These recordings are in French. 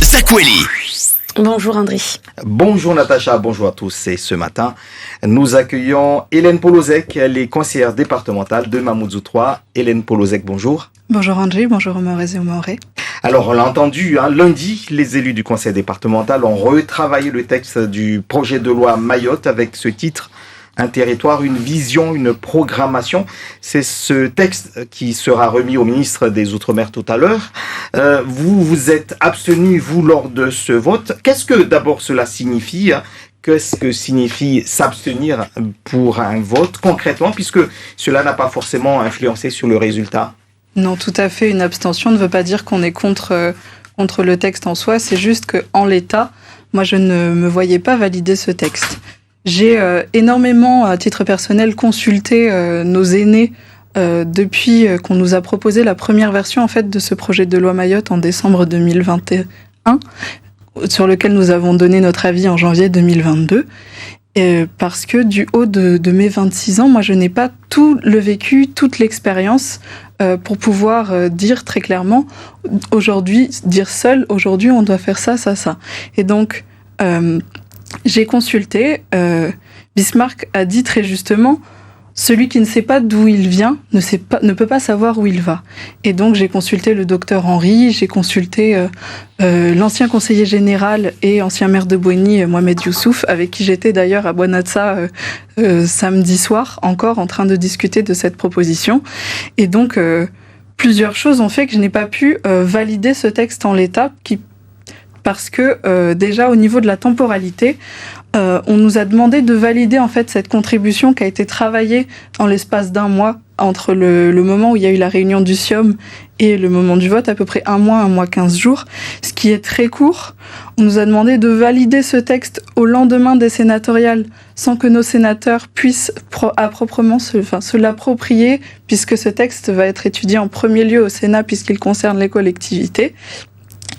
Zakweli. Bonjour André. Bonjour Natacha, bonjour à tous. Et ce matin, nous accueillons Hélène Polozek, les conseillères départementales de Mamoudzou 3. Hélène Polozek, bonjour. Bonjour André, bonjour Omorez et Omoré. Alors on l'a entendu, lundi, les élus du conseil départemental ont retravaillé le texte du projet de loi Mayotte avec ce titre: un territoire, une vision, une programmation. C'est ce texte qui sera remis au ministre des Outre-mer tout à l'heure. Vous vous êtes abstenu, vous, lors de ce vote. Qu'est-ce que d'abord cela signifie ? Qu'est-ce que signifie s'abstenir pour un vote concrètement, puisque cela n'a pas forcément influencé sur le résultat ? Non, tout à fait. Une abstention ne veut pas dire qu'on est contre le texte en soi. C'est juste qu'en l'état, moi, je ne me voyais pas valider ce texte. J'ai énormément, à titre personnel, consulté nos aînés depuis qu'on nous a proposé la première version en fait de ce projet de loi Mayotte en décembre 2021, sur lequel nous avons donné notre avis en janvier 2022. Parce que du haut de mes 26 ans, moi je n'ai pas tout le vécu, toute l'expérience pour pouvoir dire très clairement, aujourd'hui, dire seul, aujourd'hui on doit faire ça, ça, ça. Et donc, j'ai consulté, Bismarck a dit très justement, celui qui ne sait pas d'où il vient ne peut pas savoir où il va. Et donc j'ai consulté le docteur Henry, j'ai consulté l'ancien conseiller général et ancien maire de Bouéni, Mohamed Youssouf, avec qui j'étais d'ailleurs à Bouanatsa samedi soir, encore en train de discuter de cette proposition. Et donc plusieurs choses ont fait que je n'ai pas pu valider ce texte en l'état, parce que déjà au niveau de la temporalité, on nous a demandé de valider en fait cette contribution qui a été travaillée en l'espace d'un mois entre le moment où il y a eu la réunion du SIOM et le moment du vote, à peu près un mois 15 jours, ce qui est très court. On nous a demandé de valider ce texte au lendemain des sénatoriales sans que nos sénateurs puissent à proprement se l'approprier, puisque ce texte va être étudié en premier lieu au Sénat puisqu'il concerne les collectivités.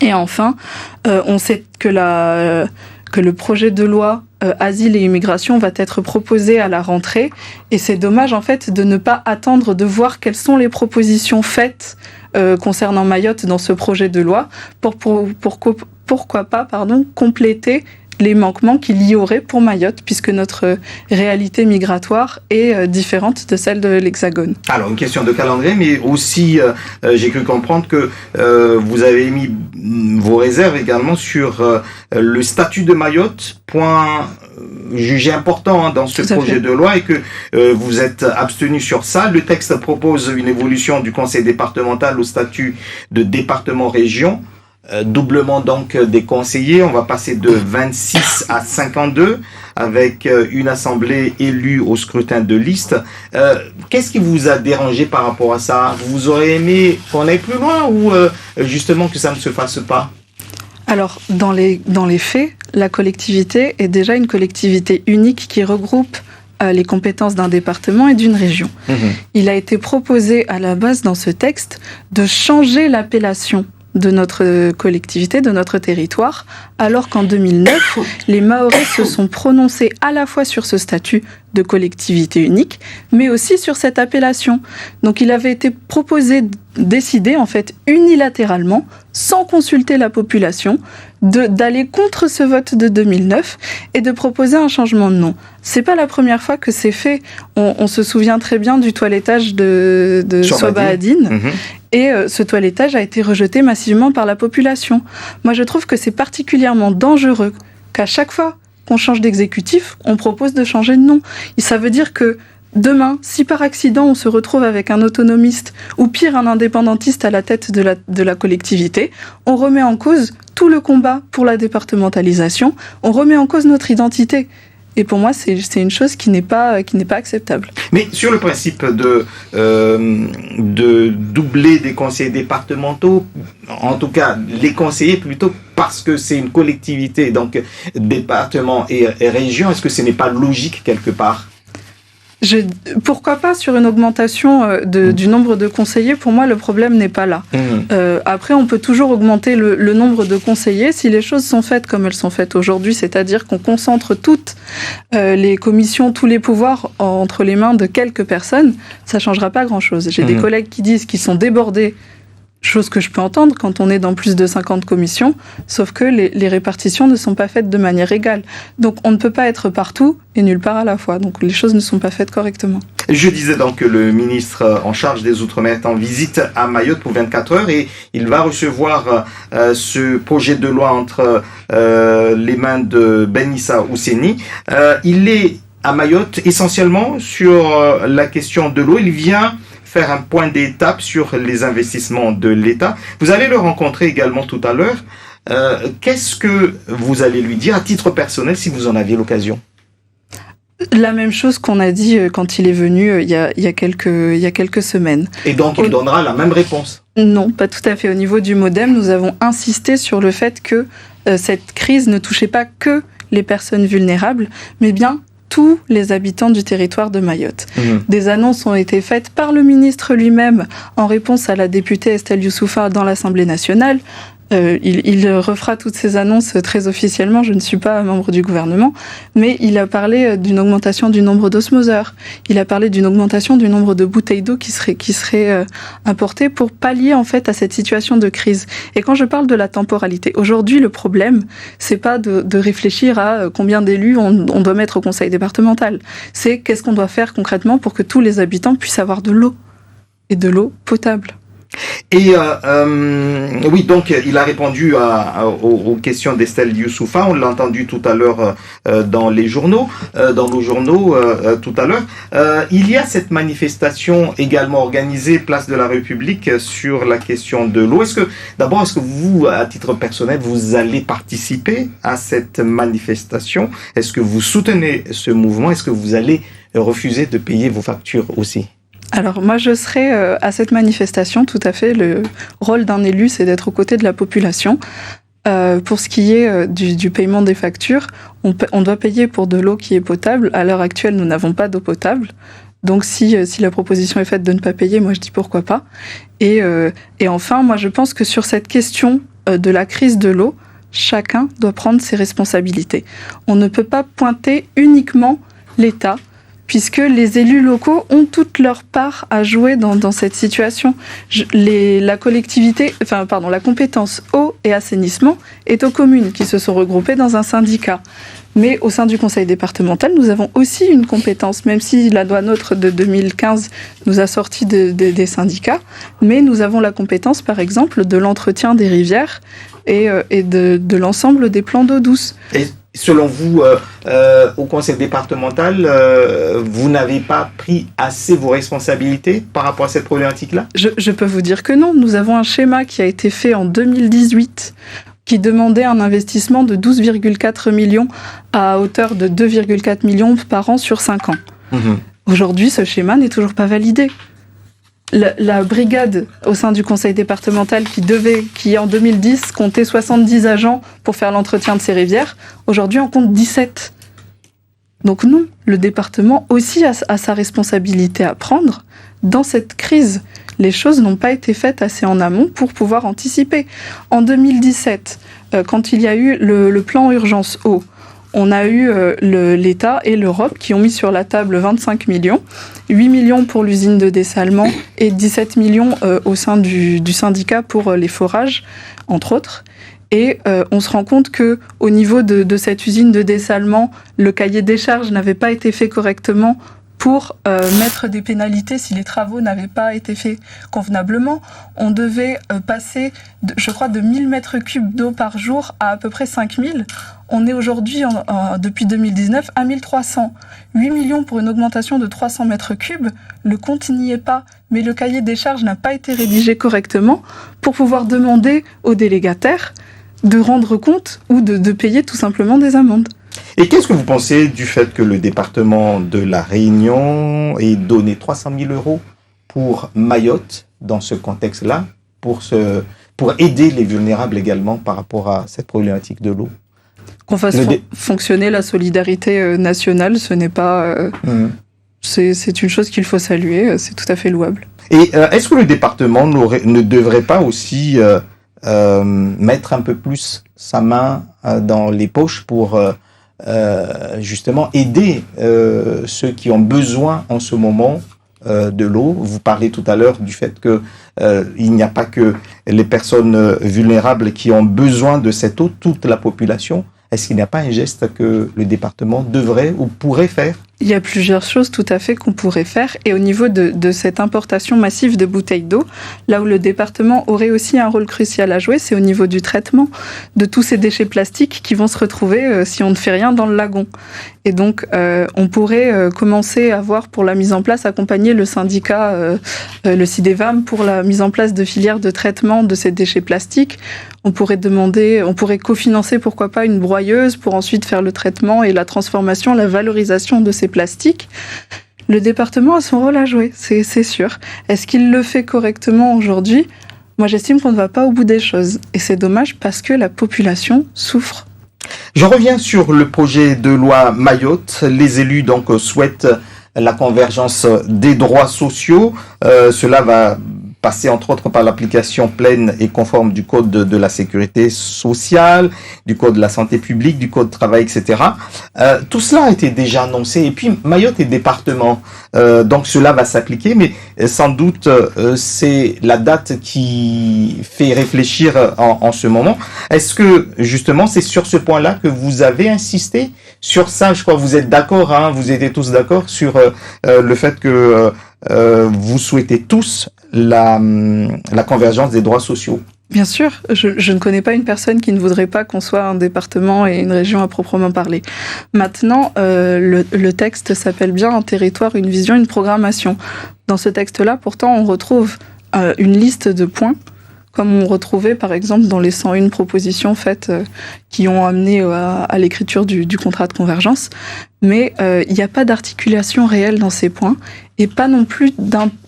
Et enfin, on sait que le projet de loi Asile et Immigration va être proposé à la rentrée. Et c'est dommage, en fait, de ne pas attendre de voir quelles sont les propositions faites concernant Mayotte dans ce projet de loi pourquoi pas compléter les manquements qu'il y aurait pour Mayotte, puisque notre réalité migratoire est différente de celle de l'Hexagone. Alors, une question de calendrier, mais aussi, j'ai cru comprendre que vous avez mis vos réserves également sur le statut de Mayotte, point jugé important dans ce projet de loi, et que vous êtes abstenu sur ça. Le texte propose une évolution du conseil départemental au statut de département-région. Doublement donc des conseillers, on va passer de 26 à 52 avec une assemblée élue au scrutin de liste. Qu'est-ce qui vous a dérangé par rapport à ça ? Vous aurez aimé qu'on aille plus loin ou justement que ça ne se fasse pas ? Alors, dans les faits, la collectivité est déjà une collectivité unique qui regroupe les compétences d'un département et d'une région. Il a été proposé à la base dans ce texte de changer l'appellation de notre collectivité, de notre territoire, alors qu'en 2009, les Mahorais se sont prononcés à la fois sur ce statut de collectivité unique, mais aussi sur cette appellation. Donc il avait été proposé, décidé en fait unilatéralement, sans consulter la population, d'aller contre ce vote de 2009 et de proposer un changement de nom. C'est pas la première fois que c'est fait. On se souvient très bien du toilettage de Sobaadine. Et ce toilettage a été rejeté massivement par la population. Moi, je trouve que c'est particulièrement dangereux qu'à chaque fois qu'on change d'exécutif, on propose de changer de nom. Et ça veut dire que demain, si par accident on se retrouve avec un autonomiste ou pire un indépendantiste à la tête de la collectivité, on remet en cause tout le combat pour la départementalisation, on remet en cause notre identité. Et pour moi, c'est une chose qui n'est pas acceptable. Mais sur le principe de doubler des conseillers départementaux, en tout cas les conseillers plutôt, parce que c'est une collectivité, donc département et région, est-ce que ce n'est pas logique quelque part ? Pourquoi pas sur une augmentation du nombre de conseillers? Pour moi, le problème n'est pas là. Après, on peut toujours augmenter le nombre de conseillers si les choses sont faites comme elles sont faites aujourd'hui, c'est-à-dire qu'on concentre toutes les commissions, tous les pouvoirs entre les mains de quelques personnes, ça ne changera pas grand-chose. J'ai des collègues qui disent qu'ils sont débordés Chose que je peux entendre quand on est dans plus de 50 commissions, sauf que les répartitions ne sont pas faites de manière égale. Donc on ne peut pas être partout et nulle part à la fois. Donc les choses ne sont pas faites correctement. Je disais donc que le ministre en charge des Outre-mer est en visite à Mayotte pour 24 heures et il va recevoir ce projet de loi entre les mains de Ben Issa Ousseni. Il est à Mayotte essentiellement sur la question de l'eau. Il vient faire un point d'étape sur les investissements de l'État. Vous allez le rencontrer également tout à l'heure. Qu'est-ce que vous allez lui dire à titre personnel si vous en aviez l'occasion ? La même chose qu'on a dit quand il est venu il y a quelques semaines. Et donc il donnera la même réponse ? Non, pas tout à fait. Au niveau du MODEM, nous avons insisté sur le fait que cette crise ne touchait pas que les personnes vulnérables, mais bien tous les habitants du territoire de Mayotte. Des annonces ont été faites par le ministre lui-même en réponse à la députée Estelle Youssoufa dans l'Assemblée nationale. Il refera toutes ces annonces très officiellement, je ne suis pas membre du gouvernement, mais il a parlé d'une augmentation du nombre d'osmoseurs, il a parlé d'une augmentation du nombre de bouteilles d'eau qui seraient importées pour pallier en fait à cette situation de crise. Et quand je parle de la temporalité, aujourd'hui le problème, c'est pas de réfléchir à combien d'élus on doit mettre au conseil départemental, c'est qu'est-ce qu'on doit faire concrètement pour que tous les habitants puissent avoir de l'eau, et de l'eau potable. Et oui, donc il a répondu aux questions d'Estelle Youssoufa. On l'a entendu tout à l'heure dans nos journaux tout à l'heure. Il y a cette manifestation également organisée place de la République sur la question de l'eau. Est-ce que vous, à titre personnel, vous allez participer à cette manifestation ? Est-ce que vous soutenez ce mouvement ? Est-ce que vous allez refuser de payer vos factures aussi ? Alors moi je serai à cette manifestation, tout à fait. Le rôle d'un élu, c'est d'être aux côtés de la population. Pour ce qui est du paiement des factures, on doit payer pour de l'eau qui est potable. À l'heure actuelle, nous n'avons pas d'eau potable. Donc si la proposition est faite de ne pas payer, moi je dis pourquoi pas. Et enfin, moi je pense que sur cette question de la crise de l'eau, chacun doit prendre ses responsabilités. On ne peut pas pointer uniquement l'État, puisque les élus locaux ont toute leur part à jouer dans cette situation. La compétence eau et assainissement est aux communes qui se sont regroupées dans un syndicat. Mais au sein du conseil départemental, nous avons aussi une compétence, même si la loi NOTRe de 2015 nous a sorti des syndicats, mais nous avons la compétence, par exemple, de l'entretien des rivières et de l'ensemble des plans d'eau douce. Et selon vous, au conseil départemental, vous n'avez pas pris assez vos responsabilités par rapport à cette problématique-là ? Je peux vous dire que non. Nous avons un schéma qui a été fait en 2018 qui demandait un investissement de 12,4 millions à hauteur de 2,4 millions par an sur 5 ans. Aujourd'hui, ce schéma n'est toujours pas validé. La brigade au sein du conseil départemental qui en 2010 comptait 70 agents pour faire l'entretien de ces rivières, aujourd'hui on compte 17. Donc non, le département aussi a sa responsabilité à prendre dans cette crise. Les choses n'ont pas été faites assez en amont pour pouvoir anticiper. En 2017, quand il y a eu le plan urgence eau, on a eu l'État et l'Europe qui ont mis sur la table 25 millions, 8 millions pour l'usine de dessalement et 17 millions au sein du syndicat pour les forages, entre autres. Et on se rend compte que au niveau de cette usine de dessalement, le cahier des charges n'avait pas été fait correctement pour mettre des pénalités si les travaux n'avaient pas été faits convenablement. On devait passer, je crois, de 1000 mètres cubes d'eau par jour à peu près 5000. On est aujourd'hui, depuis 2019, à 1300. 8 millions pour une augmentation de 300 mètres cubes, le compte n'y est pas. Mais le cahier des charges n'a pas été rédigé correctement pour pouvoir demander aux délégataires de rendre compte ou de payer tout simplement des amendes. Et qu'est-ce que vous pensez du fait que le département de La Réunion ait donné 300 000 € pour Mayotte dans ce contexte-là, pour aider les vulnérables également par rapport à cette problématique de l'eau ? Qu'on fasse fonctionner la solidarité nationale, ce n'est pas... C'est une chose qu'il faut saluer, c'est tout à fait louable. Et est-ce que le département ne devrait pas aussi mettre un peu plus sa main dans les poches pour justement aider ceux qui ont besoin en ce moment de l'eau. Vous parlez tout à l'heure du fait que il n'y a pas que les personnes vulnérables qui ont besoin de cette eau, toute la population. Est-ce qu'il n'y a pas un geste que le département devrait ou pourrait faire ? Il y a plusieurs choses tout à fait qu'on pourrait faire. Et au niveau de cette importation massive de bouteilles d'eau, là où le département aurait aussi un rôle crucial à jouer, c'est au niveau du traitement de tous ces déchets plastiques qui vont se retrouver si on ne fait rien dans le lagon. Et donc, on pourrait commencer à voir pour la mise en place, accompagner le syndicat, le CIDEVAM, pour la mise en place de filières de traitement de ces déchets plastiques. On pourrait cofinancer, pourquoi pas, une broyeuse pour ensuite faire le traitement et la transformation, la valorisation de ces plastiques. Le département a son rôle à jouer, c'est sûr. Est-ce qu'il le fait correctement aujourd'hui ? Moi, j'estime qu'on ne va pas au bout des choses. Et c'est dommage parce que la population souffre. Je reviens sur le projet de loi Mayotte. Les élus donc souhaitent la convergence des droits sociaux. Cela va passer entre autres par l'application pleine et conforme du Code de la sécurité sociale, du Code de la santé publique, du Code du travail, etc. Tout cela a été déjà annoncé. Et puis Mayotte est département, donc cela va s'appliquer, mais sans doute c'est la date qui fait réfléchir en ce moment. Est-ce que justement c'est sur ce point-là que vous avez insisté sur ça? Je crois que vous êtes d'accord, hein, vous étiez tous d'accord sur le fait que vous souhaitez tous la convergence des droits sociaux. Bien sûr, je ne connais pas une personne qui ne voudrait pas qu'on soit un département et une région à proprement parler. Maintenant, le texte s'appelle bien « Un territoire, une vision, une programmation ». Dans ce texte-là, pourtant, on retrouve une liste de points, comme on retrouvait par exemple dans les 101 propositions faites qui ont amené à l'écriture du contrat de convergence. Mais il n'y a pas d'articulation réelle dans ces points et pas non plus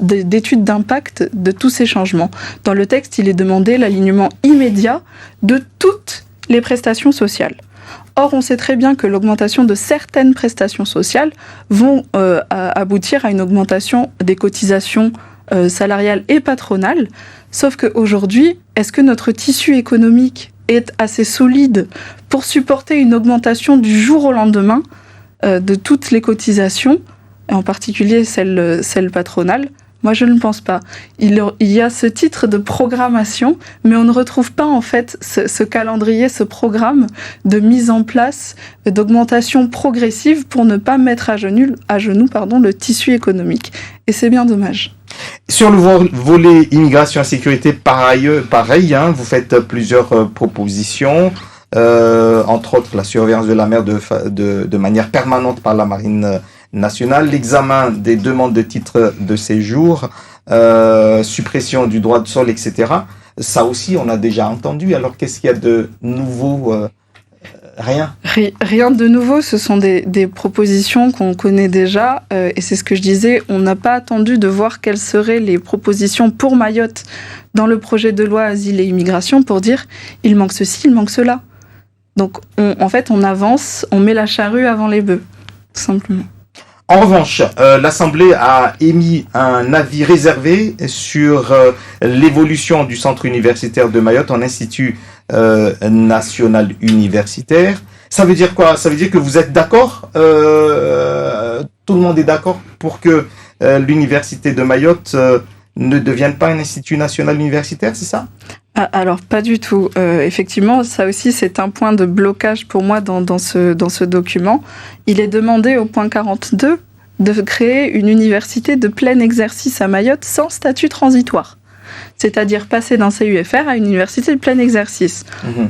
d'études d'impact de tous ces changements. Dans le texte, il est demandé l'alignement immédiat de toutes les prestations sociales. Or, on sait très bien que l'augmentation de certaines prestations sociales vont aboutir à une augmentation des cotisations salariales et patronales. Sauf qu'aujourd'hui, est-ce que notre tissu économique est assez solide pour supporter une augmentation du jour au lendemain de toutes les cotisations, et en particulier celles patronales? Moi, je ne pense pas. Il y a ce titre de programmation, mais on ne retrouve pas en fait ce calendrier, ce programme de mise en place d'augmentation progressive pour ne pas mettre à genoux le tissu économique. Et c'est bien dommage. Sur le volet immigration et sécurité, pareil, hein, vous faites plusieurs propositions, entre autres la surveillance de la mer de manière permanente par la marine nationale, l'examen des demandes de titres de séjour, suppression du droit de sol, etc. Ça aussi, on a déjà entendu. Alors, qu'est-ce qu'il y a de nouveau ? Rien. Rien de nouveau, ce sont des propositions qu'on connaît déjà, et c'est ce que je disais, on n'a pas attendu de voir quelles seraient les propositions pour Mayotte dans le projet de loi Asile et Immigration pour dire il manque ceci, il manque cela. Donc on avance, on met la charrue avant les bœufs, tout simplement. En revanche, l'Assemblée a émis un avis réservé sur l'évolution du centre universitaire de Mayotte en institut national universitaire. Ça veut dire quoi? Ça veut dire que vous êtes d'accord, tout le monde est d'accord pour que l'université de Mayotte ne devienne pas un institut national universitaire, c'est ça? Alors, pas du tout. Effectivement, ça aussi, c'est un point de blocage pour moi dans ce document. Il est demandé au point 42 de créer une université de plein exercice à Mayotte sans statut transitoire. C'est-à-dire passer d'un CUFR à une université de plein exercice.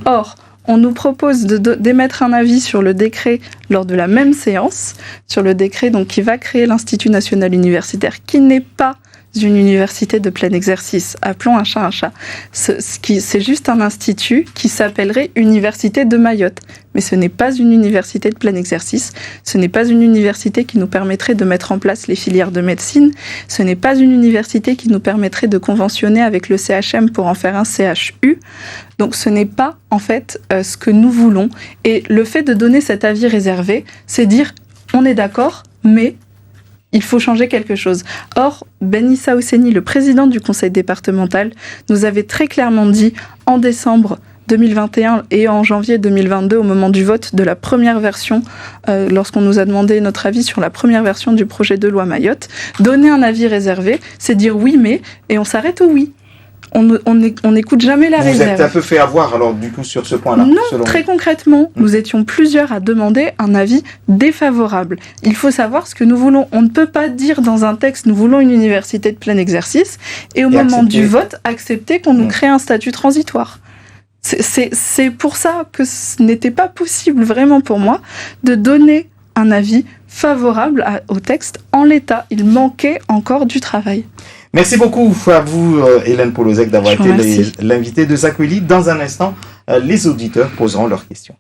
Or, on nous propose d'émettre un avis sur le décret lors de la même séance, sur le décret donc, qui va créer l'Institut national universitaire, qui n'est pas une université de plein exercice. Appelons un chat un chat. C'est juste un institut qui s'appellerait Université de Mayotte. Mais ce n'est pas une université de plein exercice. Ce n'est pas une université qui nous permettrait de mettre en place les filières de médecine. Ce n'est pas une université qui nous permettrait de conventionner avec le CHM pour en faire un CHU. Donc ce n'est pas, en fait, ce que nous voulons. Et le fait de donner cet avis réservé, c'est dire, on est d'accord, mais il faut changer quelque chose. Or, Ben Issa Ousseni, le président du conseil départemental, nous avait très clairement dit en décembre 2021 et en janvier 2022, au moment du vote de la première version, lorsqu'on nous a demandé notre avis sur la première version du projet de loi Mayotte. Donner un avis réservé, c'est dire oui mais, et on s'arrête au oui. On n'écoute jamais la réserve. Vous êtes un peu fait avoir alors du coup sur ce point-là. Non, très concrètement, nous étions plusieurs à demander un avis défavorable. Il faut savoir ce que nous voulons. On ne peut pas dire dans un texte nous voulons une université de plein exercice et au moment du vote accepter qu'on nous crée un statut transitoire. C'est pour ça que ce n'était pas possible vraiment pour moi de donner un avis favorable au texte en l'état. Il manquait encore du travail. Merci beaucoup à vous, Hélène Polozek, d'avoir été l'invitée de Zakweli. Dans un instant, les auditeurs poseront leurs questions.